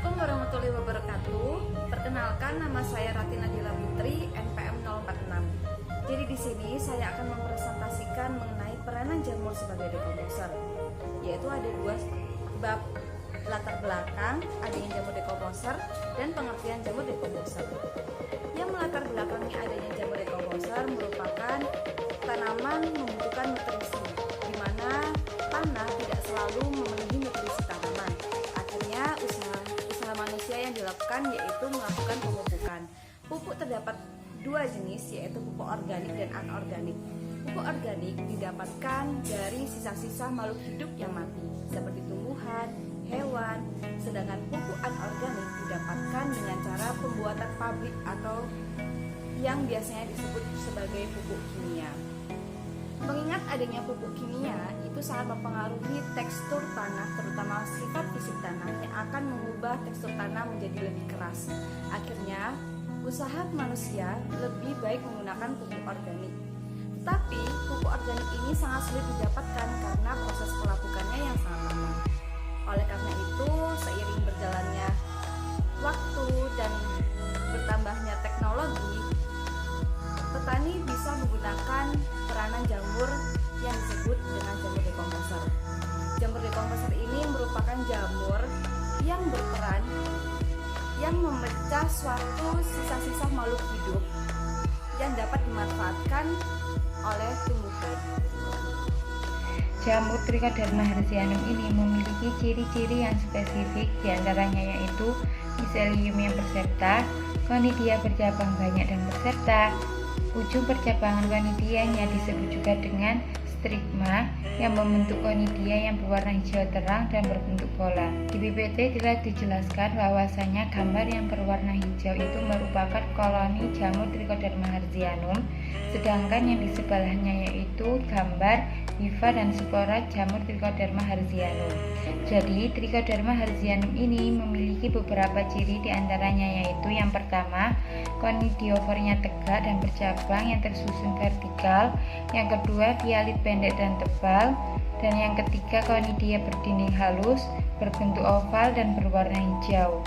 Assalamualaikum warahmatullahi wabarakatuh. Perkenalkan, nama saya Rati Nadila Putri, NPM 046. Jadi di sini saya akan mempresentasikan mengenai peranan jamur sebagai dekomposer, yaitu ada dua bab: latar belakang adanya jamur dekomposer dan pengertian jamur dekomposer. Yang melatar belakangi adanya jamur dekomposer merupakan tanaman membutuhkan nutrisi, di mana tanah tidak selalu memenuhi nutrisi tanaman. Akhirnya usaha manusia yang dilakukan yaitu melakukan pemupukan. Pupuk terdapat dua jenis, yaitu pupuk organik dan anorganik. Pupuk organik didapatkan dari sisa-sisa makhluk hidup yang mati, seperti tumbuhan, hewan, sedangkan pupuk anorganik didapatkan dengan cara pembuatan pabrik atau yang biasanya disebut sebagai pupuk kimia. Mengingat adanya pupuk kimia itu sangat mempengaruhi tekstur tanah, terutama sifat fisik tanah yang akan mengubah tekstur tanah menjadi lebih keras. Akhirnya, usaha manusia lebih baik menggunakan pupuk organik. Tetapi pupuk organik ini sangat sulit didapatkan karena proses pelapukannya yang sangat lama. Oleh karena itu, seiring berjalannya waktu dan bertambahnya teknologi, petani bisa menggunakan peranan jamur yang disebut dengan jamur dekomposer. Jamur dekomposer ini merupakan jamur yang berperan yang memecah suatu sisa-sisa makhluk hidup yang dapat dimanfaatkan oleh tumbuhan. Jamur Trichoderma hertzianum ini memiliki ciri-ciri yang spesifik, diantaranya yaitu miselium yang berserta, konidia bercabang banyak dan berserta. Ujung percabangan konidianya disebut juga dengan strigma yang membentuk konidia yang berwarna hijau terang dan berbentuk bola. Di PPT telah dijelaskan bahwasanya gambar yang berwarna hijau itu merupakan koloni jamur Trichoderma hertzianum, sedangkan yang di sebelahnya yaitu gambar hifa dan spora jamur Trichoderma hertzianum. Jadi Trichoderma hertzianum ini memiliki beberapa ciri, diantaranya yaitu yang pertama, konidiofornya tegak dan bercabang yang tersusun vertikal, yang kedua hialit pendek dan tebal, dan yang ketiga konidia berdinding halus, berbentuk oval dan berwarna hijau.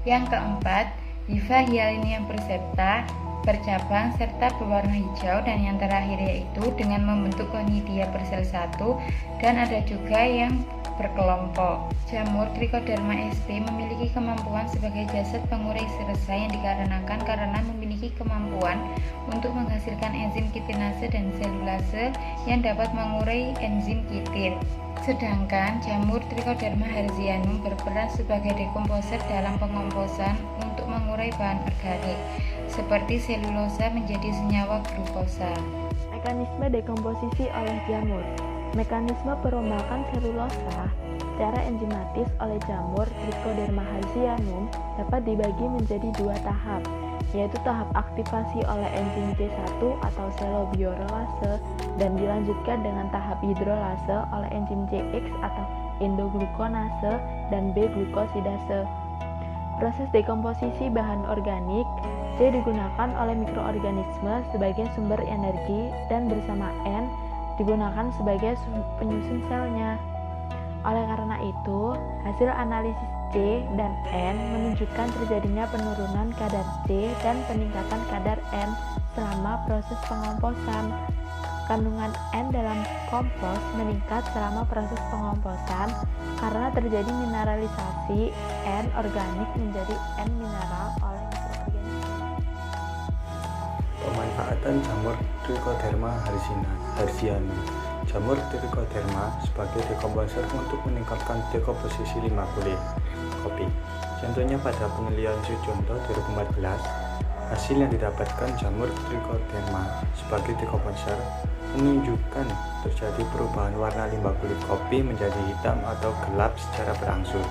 Yang keempat, hifa hialinia persepta, bercabang serta berwarna hijau, dan yang terakhir yaitu dengan membentuk konidia bersel satu, dan ada juga yang berkelompok. Jamur Trichoderma sp memiliki kemampuan sebagai jasad pengurai seresa yang dikarenakan karena memiliki kemampuan untuk menghasilkan enzim kitinase dan selulase yang dapat mengurai enzim kitin. Sedangkan jamur Trichoderma hertzianum berperan sebagai dekomposer dalam pengomposan untuk mengurai bahan organik seperti selulosa menjadi senyawa glukosa. Mekanisme dekomposisi oleh jamur. Mekanisme perombakan selulosa secara enzimatis oleh jamur Trichoderma hertzianum dapat dibagi menjadi dua tahap, yaitu tahap aktivasi oleh enzim C1 atau selobiorolase dan dilanjutkan dengan tahap hidrolase oleh enzim CX atau indogluconase dan B-glukosidase. Proses dekomposisi bahan organik C digunakan oleh mikroorganisme sebagai sumber energi dan bersama N digunakan sebagai penyusun selnya. Oleh karena itu, hasil analisis C dan N menunjukkan terjadinya penurunan kadar C dan peningkatan kadar N selama proses pengomposan. Kandungan N dalam kompos meningkat selama proses pengomposan karena terjadi mineralisasi N organik menjadi N mineral oleh mikroorganisme. Pemanfaatan jamur Trichoderma hertzianum. Jamur Trichoderma sebagai dekomposer untuk meningkatkan dekomposisi limbah kulit kopi. Contohnya pada penelitian Sujonto 2014, hasil yang didapatkan jamur Trichoderma sebagai dekomposer menunjukkan terjadi perubahan warna limbah kulit kopi menjadi hitam atau gelap secara berangsur.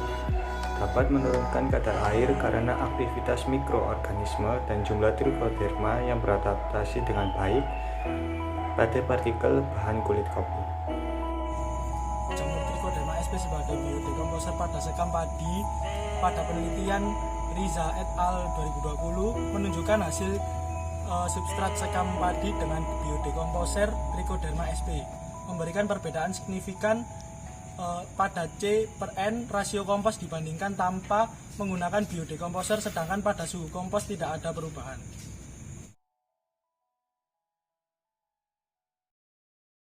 Dapat menurunkan kadar air karena aktivitas mikroorganisme dan jumlah Trichoderma yang beradaptasi dengan baik pada partikel bahan kulit kopi. Jamur Trichoderma sp sebagai biodekomposer pada sekam padi pada penelitian Riza et al. 2020 menunjukkan hasil substrat sekam padi dengan biodekomposer Trichoderma sp memberikan perbedaan signifikan pada C per N rasio kompos dibandingkan tanpa menggunakan biodekomposer, sedangkan pada suhu kompos tidak ada perubahan.